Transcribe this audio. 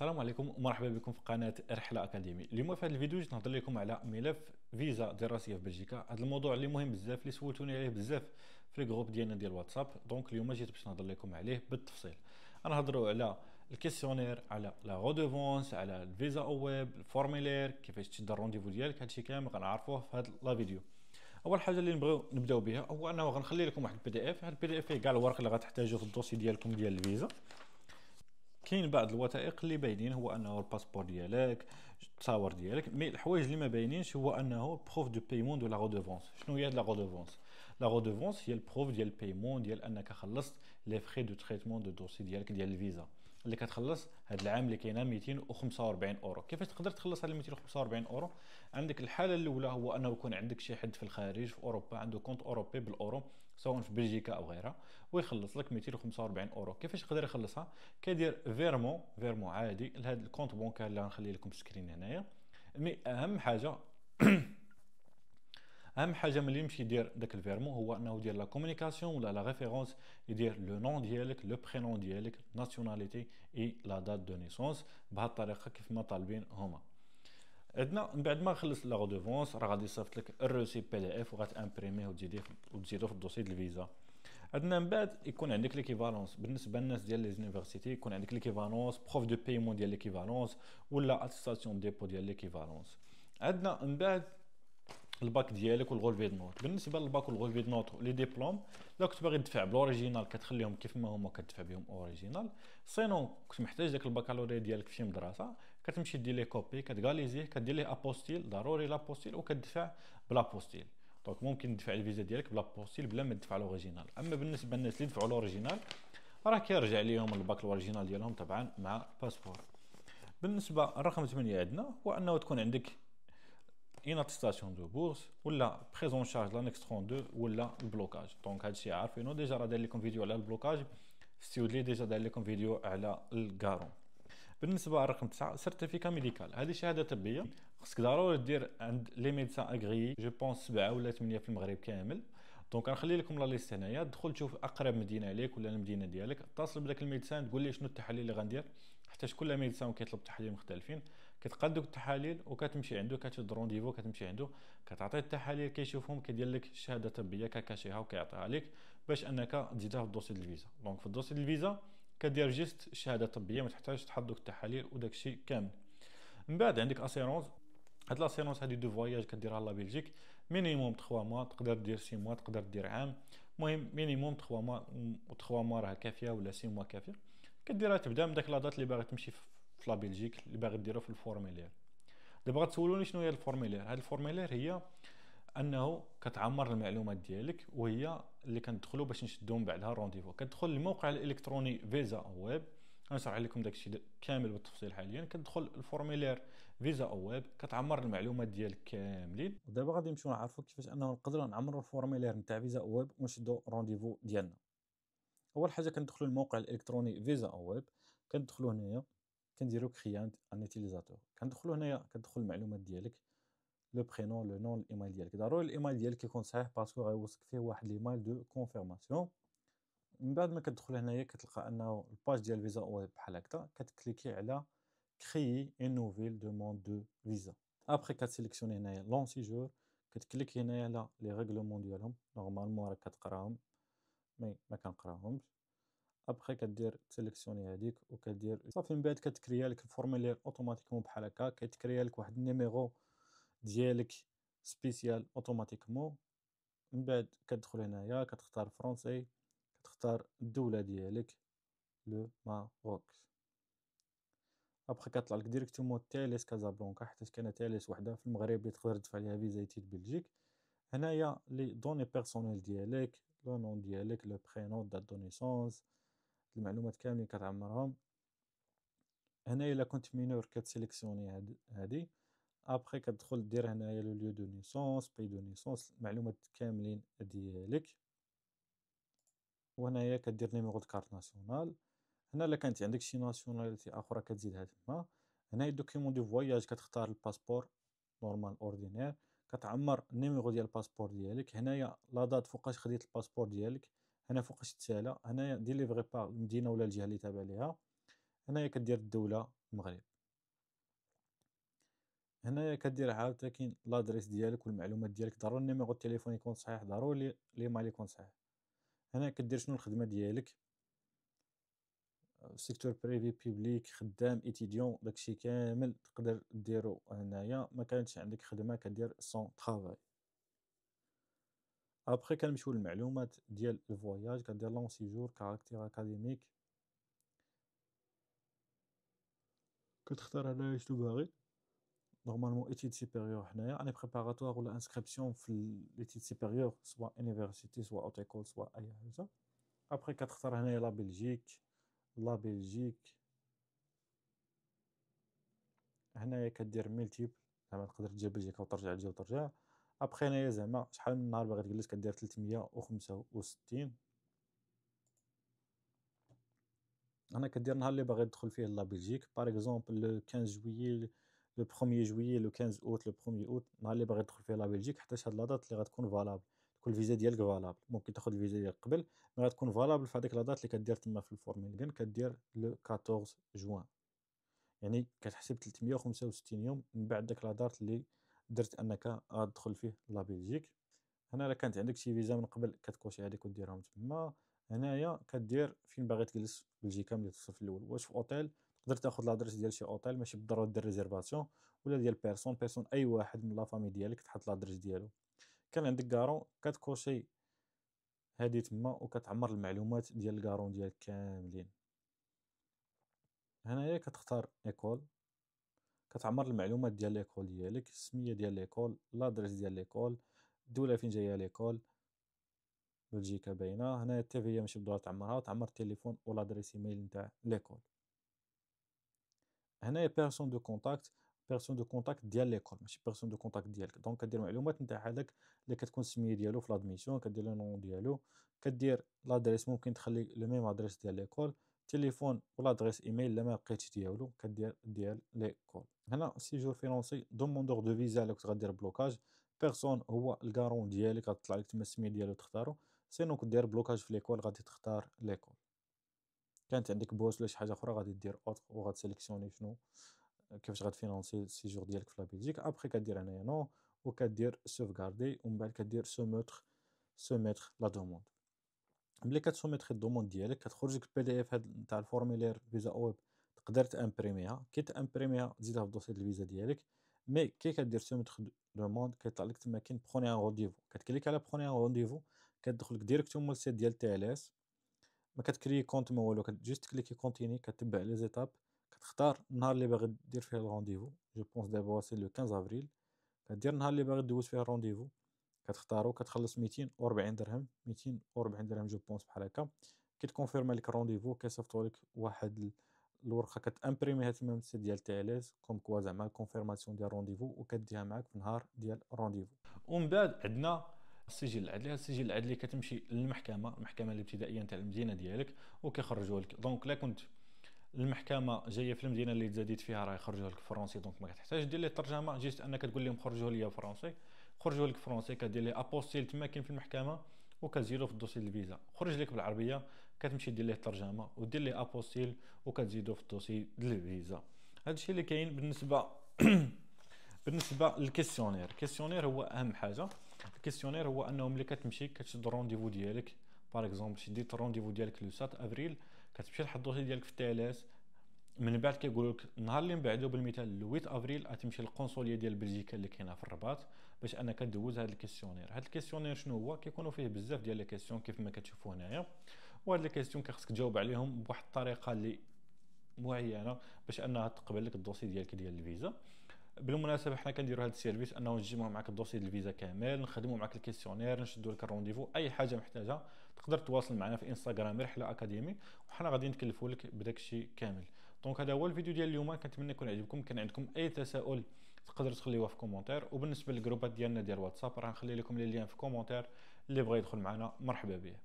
السلام عليكم ومرحبا بكم في قناه رحله اكاديمي. اليوم في هذا الفيديو جيت نهضر لكم على ملف فيزا دراسيه في بلجيكا. هذا الموضوع اللي مهم بزاف، اللي سولتوني عليه بزاف في الجروب ديالنا ديال واتساب. دونك اليوم جيت باش نهضر لكم عليه بالتفصيل. غنهضروا على الكيسيونير، على لا غودوفونس، على الفيزا او ويب، الفورميلير، كيفاش تشد الرونديفو ديالك. هادشي كامل غنعرفوه في هذا لا فيديو. اول حاجه اللي نبغيو نبداو بها هو انه غنخلي لكم واحد البي دي اف. هذا البي دي اف فيه كاع الورق اللي غتحتاجوه في الدوسي ديالكم ديال الفيزا. كاين بعض الوثائق اللي باينين، هو انه الباسبور ديالك، التصاور ديالك. مي الحوايج اللي ما باينينش هو انه بروف دو بايمون دو لا غودوفونس. شنو هي لا غودوفونس؟ لا غودوفونس هي البروف ديال البايمون ديال انك خلصت لي فري دو تريتمون دو دوسي ديالك ديال الفيزا اللي كتخلص هاد العام اللي كاينه 245 اورو. كيفاش تقدر تخلص على 245 اورو؟ عندك الحاله الاولى هو انه يكون عندك شي حد في الخارج في اوروبا عنده كونت اوروبي بالاورو، سواء في بلجيكا او غيرها، ويخلص لك 245 اورو. كيفاش يقدر يخلصها؟ كيدير فيرمون عادي لهذا الكونت بونكار اللي غنخلي لكم سكرين هنايا. مي اهم حاجه ملي يمشي يدير داك الفيرمون هو انه يدير لا كومونيكاسيون ولا لا ريفيرونس، يدير لو نون ديالك، لو برينون ديالك، ناسيوناليتي اي لا دات دو نيسونس، بهذه الطريقه كيف ما طالبين هما. عندنا من بعد ما خلص لا غودوفونس راه غادي يصيفط لك الروسي بي دي اف وغتامبريميه وتزيدو في الدوسي ديال الفيزا. عندنا من بعد يكون عندك ليكيفالونس بالنسبه للناس ديال لي زونيفرسيتي، يكون عندك ليكيفالونس بروف دو بايمون ديال ليكيفالونس ولا اتستاسيون ديبو ديال ليكيفالونس. عندنا من بعد الباك ديالك والغولفي دو نوت. بالنسبه للباك والغولفي دو نوت لي ديبلوم، لا كنت باغي تدفع بالاوريجينال كتخليهم كيف ما هما كتدفع بهم اوريجينال. سينو كنت محتاج داك الباكالوريا ديالك في شي مدرسه، كتمشي دير ليه كوبي، كتغاليزيه، كدير ليه ابوستيل، ضروري لابوستيل، وكتدفع بلابوستيل. دونك ممكن تدفع الفيزا ديالك بلابوستيل بلا ما تدفع الاوريجينال. اما بالنسبه للناس اللي دفعوا الاوريجينال راه كيرجع ليهم الباك الاوريجينال ديالهم طبعا مع الباسبور. بالنسبه الرقم 8 عندنا هو انه تكون عندك une attestation de bourse ولا prise en charge l'annexe 32 ولا البلوكاج. دونك هادشي عارفينو ديجا، راه داير لكم فيديو على البلوكاج، ستيود لي ديجا داير لكم فيديو على الكارون. بالنسبه للرقم 9 سيرتيفيكا ميديكال، هذه شهاده طبيه خصك ضروري دير عند لي ميدسان اغري، جو بونس 7 ولا 8 في المغرب كامل. دونك غنخلي لكم لا ليست هنايا، دخل تشوف اقرب مدينه ليك ولا المدينه ديالك، اتصل بداك الميدسان تقول ليه شنو التحاليل اللي غندير، حتى كل ميدسان كيطلب تحاليل مختلفين. كتقاد دوك التحاليل وكتمشي عنده، كتشد رونديفو، كتمشي عنده، كتعطيه التحاليل، كيشوفهم، كيدير لك الشهاده الطبيه ككاشيها وكيعطيها لك باش انك تزيدها في الدوسي ديال الفيزا. دونك في الدوسي ديال الفيزا كدير جيست الشهاده الطبيه، ما تحتاجش تحط دوك التحاليل وداك الشيء كامل. من بعد عندك اسيرونس. هاد لاسيرونس هادي دو فواياج كديرها لا بلجيك، مينيموم 3 موا، تقدر دير 6 موا، تقدر دير عام. المهم مينيموم 3 موا، و 3 موا راه كافيه ولا 6 موا كافيه. كديرها تبدا من داك لا دات اللي باغي تمشي في لا بلجيك، اللي باغي ديرو في الفورميلير. دابا غتسولوني شنو هي الفورميلير. هاد الفورميلير هي انه كتعمر المعلومات ديالك، وهي اللي كندخلوا باش نشدو من بعدها الرونديفو. كتدخل الموقع الالكتروني فيزا او ويب، غنشرح لكم داكشي كامل بالتفصيل حاليا. كتدخل الفورميلير فيزا او ويب، كتعمر المعلومات ديالك كاملين. ودابا غادي نمشيو نعرفوا كيفاش انه نقدروا نعمروا الفورميلير نتاع فيزا او ويب ونشدو الرونديفو ديالنا. اول حاجه كندخلوا الموقع الالكتروني فيزا او ويب، كندخلوا هنايا، كنديروا كريانت ان يوتيليزاتور، كندخلوا هنايا، كتدخل المعلومات ديالك، لو برينون، لو نون، الايميل ديالك. ضروري الايميل ديالك يكون صحيح باسكو غيوصلك فيه واحد الايميل دو كونفيرماسيون. من بعد ما كتدخل هنايا كتلقى انه الباج ديال فيزا ويب بحال هكا، كتكليكي على كريي اون نوفيل دوموند دو فيزا. ابخي كتسيليكسيوني هنايا لون سيجور، كتكليكي هنايا على لي ريغلومون ديالهم، نورمالمون راك كتقراهم مي ما كنقراهمش. ابخي كدير سيليكسيوني هذيك وكدير صافي. من بعد كتكريا لك الفورمولير اوتوماتيكمون بحال هكا، كيتكريا لك واحد النيميرو ديالك سبيسيال اوتوماتيكمون. من بعد كتدخل هنايا، كتختار فرونسي، كتختار الدولة ديالك، لو ماروك. ابخي كطلع لك ديريكتومون تاليس كازابلانكا، حيت كاينه تاليس وحده في المغرب اللي تقدر تدفع ليها فيزا بلجيك. هنايا لي دوني بيرسونيل ديالك، لو نون ديالك، لو برينون، دات دو نيسونس، المعلومات كاملين كتعمرهم. هنايا الا كنت مينور كتسيليكسيوني هادي. ابخي كتدخل دير هنايا لو ليو دو نيسونس، بي دو نيسونس، المعلومات كاملين ديالك. وهنايا كدير نيميرو د كارت ناسيونال. هنا الا كانت عندك شي ناسيوناليتي اخرى كتزيدها تما. هنايا دوكيمون دو فواياج كتختار الباسبور نورمال اوردينير، كتعمر النيميرو ديال الباسبور ديالك. هنايا لا دات فوقاش خديت الباسبور ديالك، هنا فوقاش تسالى، هنايا ديليفري بار المدينه ولا الجهه اللي تابع ليها. هنايا كدير الدوله المغرب. هنايا كدير عاوتاني لادريس ديالك والمعلومات ديالك، ضروري النيميرو التليفون يكون صحيح، ضروري ليميل يكون صحيح. هنا كدير شنو الخدمة ديالك، سيكتور بريفي بيبليك، خدام ايتيديون، داكشي كامل تقدر ديرو هنايا. ما كانتش عندك خدمة كدير سون طرافاي. ابخي كنمشيو للمعلومات ديال الفواياج، كدير لون سيجور، كاركتير اكاديميك، كتختار هنايا شنو باغي. نورمالمون ايتيد سيبيريور، هنايا اني بريباراتوار ولا انسكريبسيون في ليتيد سيبيريور، سوا انيفرسيتي سوا اوت ايكول سوا اي حاجه. ابخي كتختار هنايا لا بلجيك، لا بلجيك. هنايا كدير ملتيبل، زعما تقدر تجي بلجيكا وترجع تجي وترجع. ابخي هنايا زعما شحال من نهار باغي تجلس، كدير 365. انا كدير النهار اللي باغي تدخل فيه لا بلجيك، باغ اكزومبل لو 15 جويي، لو 1 جويي، لو 15 اوت، لو 1 اوت، النهار اللي باغي تدخل فيه لا بلجيك، حتى هاد لا دات اللي غتكون فالابل، تكون الفيزا ديالك فالابل. ممكن تاخذ الفيزا ديالك قبل، مي غتكون فالابل في هذيك لا دات اللي كدير تما في الفورميلغان، كدير لو 14 جوان. يعني كتحسب 365 يوم من بعد داك لا دات اللي درت انك غتدخل فيه لا بلجيك. هنا الا كانت عندك شي فيزا من قبل كتكوشي هذيك وديرهم تما. هنايا كدير فين باغي تجلس بلجيكا ملي توصل في الاول، واش في اوتيل تقدر تاخذ لادريس ديال شي اوتيل، ماشي بالضروره دير ريزيرفاسيون، ولا ديال بيرسون اي واحد من لا فامي ديالك تحط لادريس ديالو. كان عندك كارون كتكوشي هادي تما وكتعمر المعلومات ديال الكارون ديالك كاملين. هنايا كتختار ايكول، كتعمر المعلومات ديال ليكول ديالك، السميه ديال ليكول، لادريس ديال ليكول، الدوله فين جايه ليكول، بلجيكا باينه. هنا التي في هي ماشي بالضروره تعمرها، تعمر التليفون ولادريس ايميل نتاع ليكول. هنايا بيرسون دو كونتاكت، بيرسون دو كونتاكت ديال ليكول ماشي بيرسون دو كونتاكت ديالك. دونك كدير معلومات نتاع هذاك اللي كتكون السميه ديالو في لادميسيون، كدير لو نون ديالو، كدير لادريس ممكن تخلي لو ميم ادريس ديال ليكول، تليفون ولادريس ايميل لا ما لقيتش ديالو كدير ديال ليكول. هنا سيجور فينونسي، دوموندور دو فيزا اللي كنت غدير بلوكاج، بيرسون هو الكارون ديالك غتطلع لك تما السميه ديالو تختارو، سينو كدير بلوكاج في ليكول غادي تختار ليكول. كانت عندك بوس ولا شي حاجه اخرى غادي دير اوتر وغتسيليكسيوني شنو كيفاش غتفينونسي السيجور ديالك في لا بلجيك. ابخي كدير هنايا نو وكدير سوفغاردي، ومن بعد كدير سوميتر لا دوموند. ملي كتسوميتري الدوموند ديالك كتخرج لك البي دي اف هاد نتاع الفورميلير فيزا ويب، تقدر تامبريميها. كي تامبريميها تزيدها في الدوسي ديال الفيزا ديالك. مي كي كدير سوميتر دوموند كيطلع لك تما كاين بخوني ان رونديفو، كتكليك على بخوني ان رونديفو، كتدخل لك ديريكتومون للسيت ديال تي ال اس، ما كتكري كونت ما والو، جوست كليكي كونتيني، كتبع لي زيتاب، كتختار النهار اللي باغي دير فيه الرونديفو. جو بونس دابا سي لو 15 افريل، كدير النهار اللي باغي دوز فيه الرونديفو، كتختارو، كتخلص 240 درهم، 240 درهم جو بونس بحال هكا. كي تكونفيرمي لك الرونديفو كيصيفطوا لك واحد الورقه كتامبريميها تما من السيت ديال تي ال اس كوم كوا زعما الكونفيرماسيون ديال الرونديفو، وكديها معاك في النهار ديال الرونديفو. ومن بعد عندنا السجل العدلي. السجل العدلي كتمشي للمحكمه، المحكمه الابتدائيه نتاع المدينه ديالك وكيخرجوا لك. دونك لا كنت المحكمه جايه في المدينه اللي تزاديت فيها راه يخرجوها لك فرونسي، دونك ما كتحتاج دير لي الترجمه، جيست انك تقول لهم خرجوه لي فرونسي، خرجوه لك فرونسي. كدير لي ابوستيل تما كاين في المحكمه وكتزيدو في الدوسي ديال الفيزا. خرج لك بالعربيه كتمشي دير ليه الترجمه ودير لي ابوستيل وكتزيدو في الدوسي ديال الفيزا. هادشي اللي كاين بالنسبه بالنسبه للكيسيونير. الكيسيونير هو اهم حاجه. الكيسيونير هو انه ملي كتمشي كتشد الرونديفو ديالك، باغ اكزومبل شديت الرونديفو ديالك لو 7 افريل، كتمشي لحد الدوسي ديالك في التي ال اس. من بعد كيقول لك النهار اللي من بعدو بالمثال لو 8 افريل غتمشي للقنصليه ديال بلجيكا اللي كاينه في الرباط باش انك دوز هذا الكيسيونير. هذا الكيسيونير شنو هو؟ كيكونوا فيه بزاف ديال لي كيسيون كيف ما كتشوفوا هنايا، وهاد لي كيسيون كيخصك تجاوب عليهم بواحد الطريقه اللي معينه باش انها تقبل لك الدوسي ديالك ديال الفيزا. بالمناسبه حنا كنديروا هذا السيرفيس انه نجمعوا معك الدوسي ديال الفيزا كامل، نخدموا معك الكيسيونير، نشدوا لك الرونديفو، اي حاجه محتاجه تقدر تواصل معنا في انستغرام رحله اكاديمي، وحنا غادي نتكلفوا لك بداك الشيء كامل. دونك هذا هو الفيديو ديال اليوم، كنتمنى يكون عجبكم. كان عندكم اي تساؤل تقدروا تخليوه في كومونتير، وبالنسبه للجروبات ديالنا ديال واتساب راه نخلي لكم لي لين في كومونتير، اللي بغى يدخل معنا مرحبا به.